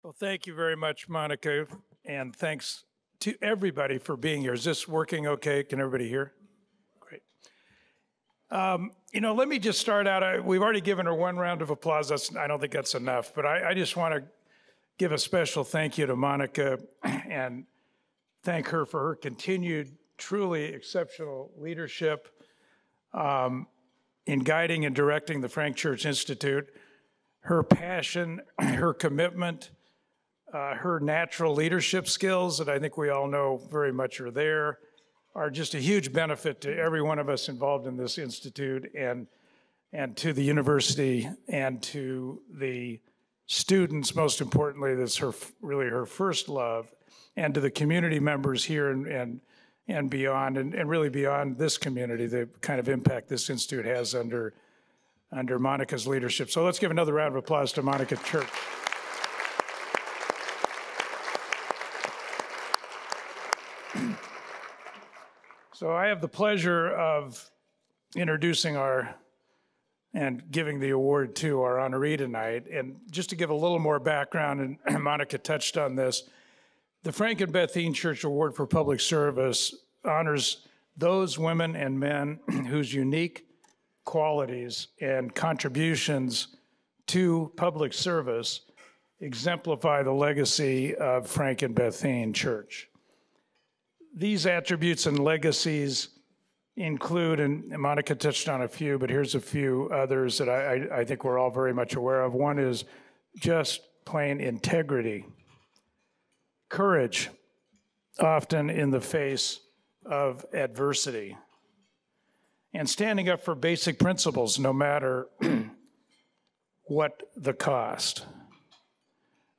Well, thank you very much, Monica, and thanks to everybody for being here. Is this working okay? Can everybody hear? Great. Let me just start out. We've already given her one round of applause. I don't think that's enough, but I just want to give a special thank you to Monica and thank her for her continued, truly exceptional leadership in guiding and directing the Frank Church Institute. Her passion, her commitment, her natural leadership skills that I think we all know very much are there, are just a huge benefit to every one of us involved in this institute and to the university and to the students, most importantly. That's really her first love, and to the community members here and beyond, and really beyond this community, the kind of impact this institute has under Monica's leadership. So let's give another round of applause to Monica Church. So I have the pleasure of introducing and giving the award to our honoree tonight. And just to give a little more background, and Monica touched on this, the Frank and Bethine Church Award for Public Service honors those women and men whose unique qualities and contributions to public service exemplify the legacy of Frank and Bethine Church. These attributes and legacies include, and Monica touched on a few, but here's a few others that I think we're all very much aware of. One is just plain integrity, courage, often in the face of adversity, and standing up for basic principles no matter what the cost.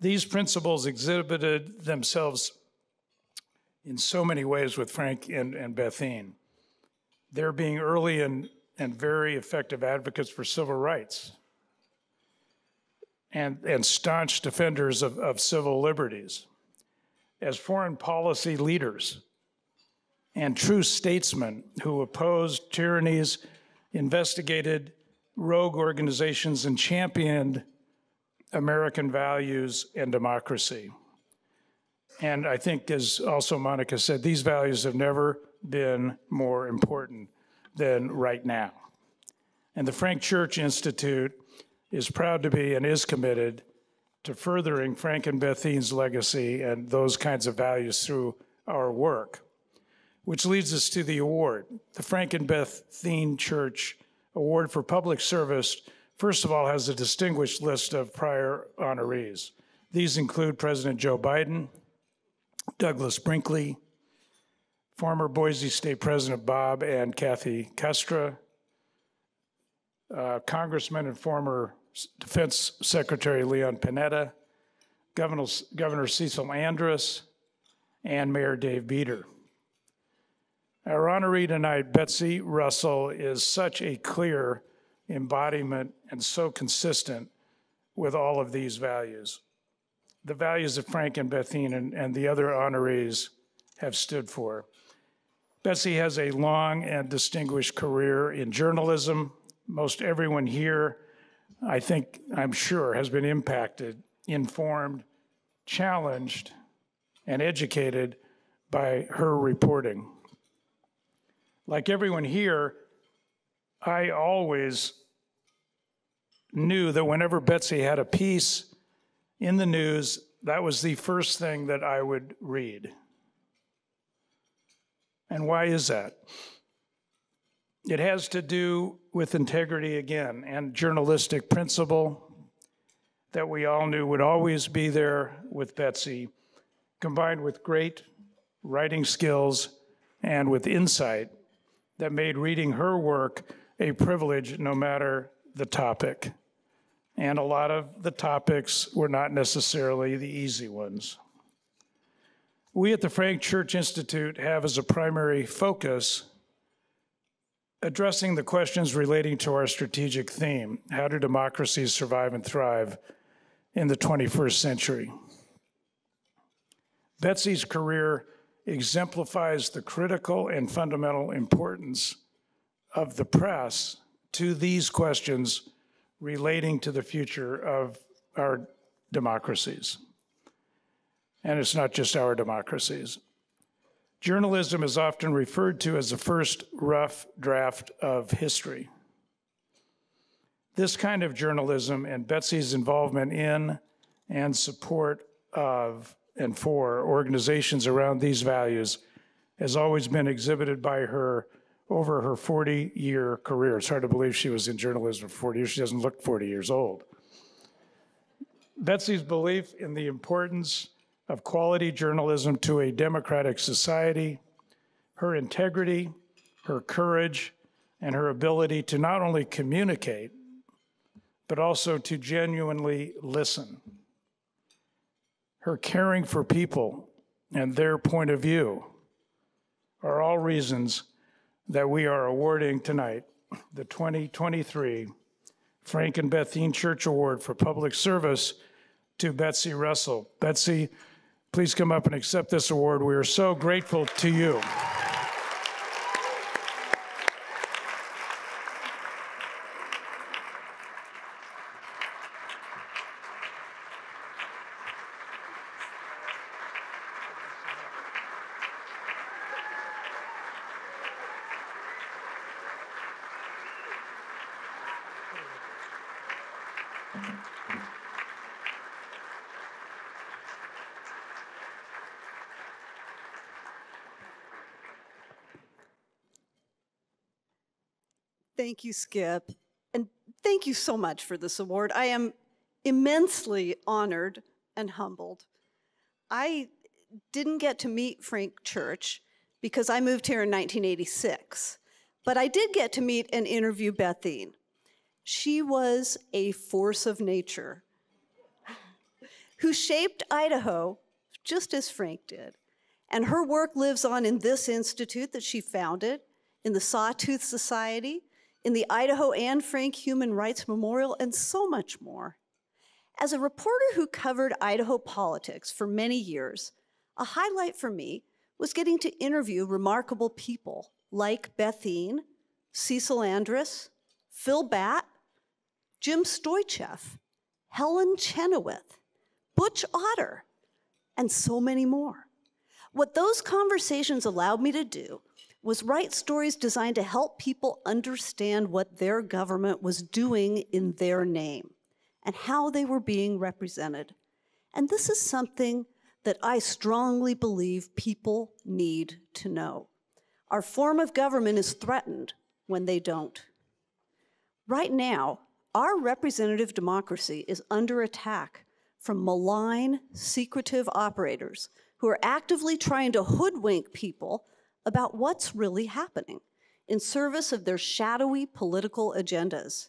These principles exhibited themselves in so many ways with Frank and Bethine. They're being early and very effective advocates for civil rights and staunch defenders of civil liberties, as foreign policy leaders and true statesmen who opposed tyrannies, investigated rogue organizations, and championed American values and democracy. And I think, as also Monica said, these values have never been more important than right now. And the Frank Church Institute is proud to be and is committed to furthering Frank and Bethine's legacy and those kinds of values through our work, which leads us to the award. The Frank and Bethine Church Award for Public Service, first of all, has a distinguished list of prior honorees. These include President Joe Biden, Douglas Brinkley, former Boise State President Bob and Kathy Kestra, Congressman and former Defense Secretary Leon Panetta, Governor Cecil Andrus, and Mayor Dave Beater. Our honoree tonight, Betsy Russell, is such a clear embodiment and so consistent with all of these values, the values that Frank and Bethine and the other honorees have stood for. Betsy has a long and distinguished career in journalism. Most everyone here, I'm sure, has been impacted, informed, challenged, and educated by her reporting. Like everyone here, I always knew that whenever Betsy had a piece in the news, that was the first thing that I would read. And why is that? It has to do with integrity again and journalistic principle that we all knew would always be there with Betsy, combined with great writing skills and with insight that made reading her work a privilege no matter the topic. And a lot of the topics were not necessarily the easy ones. We at the Frank Church Institute have as a primary focus addressing the questions relating to our strategic theme: how do democracies survive and thrive in the 21st century? Betsy's career exemplifies the critical and fundamental importance of the press to these questions relating to the future of our democracies. and it's not just our democracies. Journalism is often referred to as the first rough draft of history. This kind of journalism and Betsy's involvement in and support of and for organizations around these values has always been exhibited by her over her 40-year career. It's hard to believe she was in journalism for 40 years. She doesn't look 40 years old. Betsy's belief in the importance of quality journalism to a democratic society, her integrity, her courage, and her ability to not only communicate, but also to genuinely listen. Her caring for people and their point of view are all reasons that we are awarding tonight the 2023 Frank and Bethine Church Award for Public Service to Betsy Russell. Betsy, please come up and accept this award. We are so grateful to you. Thank you, Skip, and thank you so much for this award. I am immensely honored and humbled. I didn't get to meet Frank Church because I moved here in 1986, but I did get to meet and interview Bethine. She was a force of nature who shaped Idaho just as Frank did. And her work lives on in this institute that she founded, in the Sawtooth Society, in the Idaho Anne Frank Human Rights Memorial, and so much more. As a reporter who covered Idaho politics for many years, a highlight for me was getting to interview remarkable people like Bethine, Cecil Andrus, Phil Batt, Jim Stoichev, Helen Chenoweth, Butch Otter, and so many more. What those conversations allowed me to do was write stories designed to help people understand what their government was doing in their name and how they were being represented. And this is something that I strongly believe people need to know. Our form of government is threatened when they don't. Right now, our representative democracy is under attack from malign, secretive operators who are actively trying to hoodwink people about what's really happening in service of their shadowy political agendas.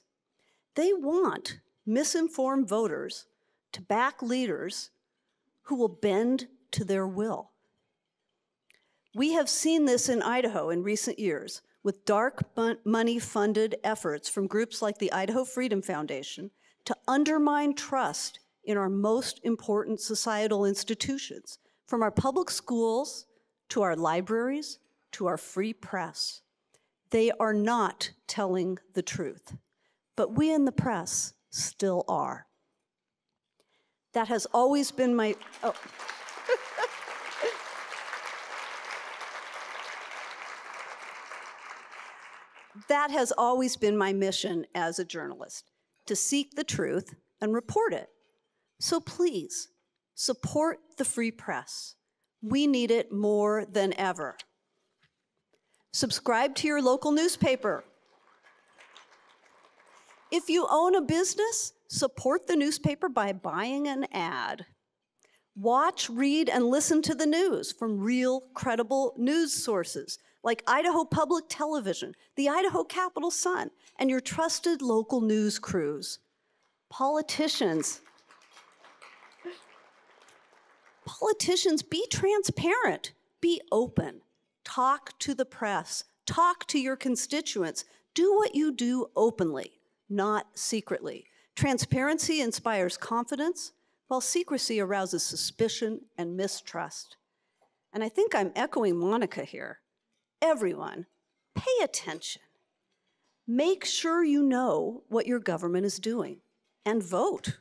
They want misinformed voters to back leaders who will bend to their will. We have seen this in Idaho in recent years with dark money-funded efforts from groups like the Idaho Freedom Foundation to undermine trust in our most important societal institutions, from our public schools to our libraries to our free press. They are not telling the truth, but we in the press still are. That has always been my, That has always been my mission as a journalist, to seek the truth and report it. So please, support the free press. We need it more than ever. Subscribe to your local newspaper. If you own a business, support the newspaper by buying an ad. Watch, read, and listen to the news from real, credible news sources like Idaho Public Television, the Idaho Capital Sun, and your trusted local news crews. Politicians, be transparent, be open, talk to the press, talk to your constituents. Do what you do openly, not secretly. Transparency inspires confidence, while secrecy arouses suspicion and mistrust. And I think I'm echoing Monica here. Everyone, pay attention. Make sure you know what your government is doing, and vote.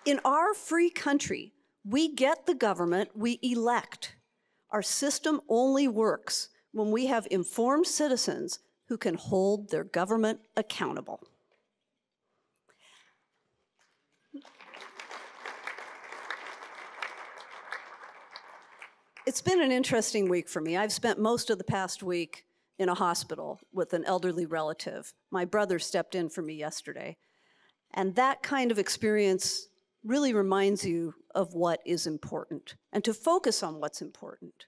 In our free country, we get the government we elect. Our system only works when we have informed citizens who can hold their government accountable. It's been an interesting week for me. I've spent most of the past week in a hospital with an elderly relative. My brother stepped in for me yesterday. And that kind of experience really reminds you of what is important and to focus on what's important.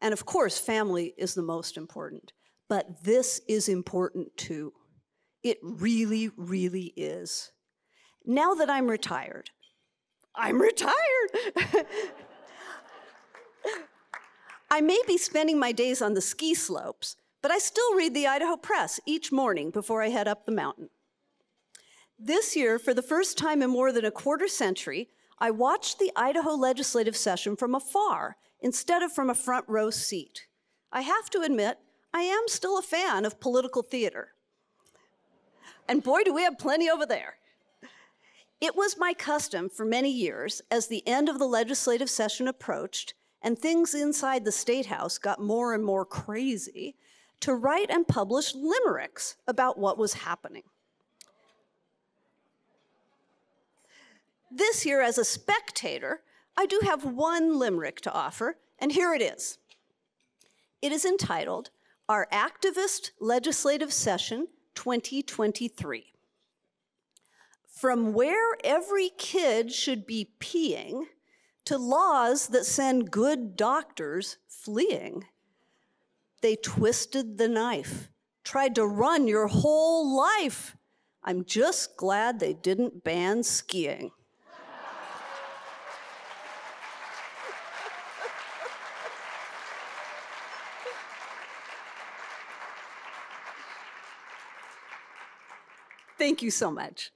And of course, family is the most important, but this is important too. It really, really is. Now that I'm retired, I may be spending my days on the ski slopes, but I still read the Idaho Press each morning before I head up the mountain. This year, for the first time in more than a quarter century, I watched the Idaho legislative session from afar instead of from a front row seat. I have to admit, I am still a fan of political theater. And boy, do we have plenty over there. It was my custom for many years, as the end of the legislative session approached and things inside the State House got more and more crazy, to write and publish limericks about what was happening. This year, as a spectator, I do have one limerick to offer, and here it is. It is entitled, Our Activist Legislative Session 2023. From where every kid should be peeing, to laws that send good doctors fleeing. They twisted the knife, tried to run your whole life. I'm just glad they didn't ban skiing. Thank you so much.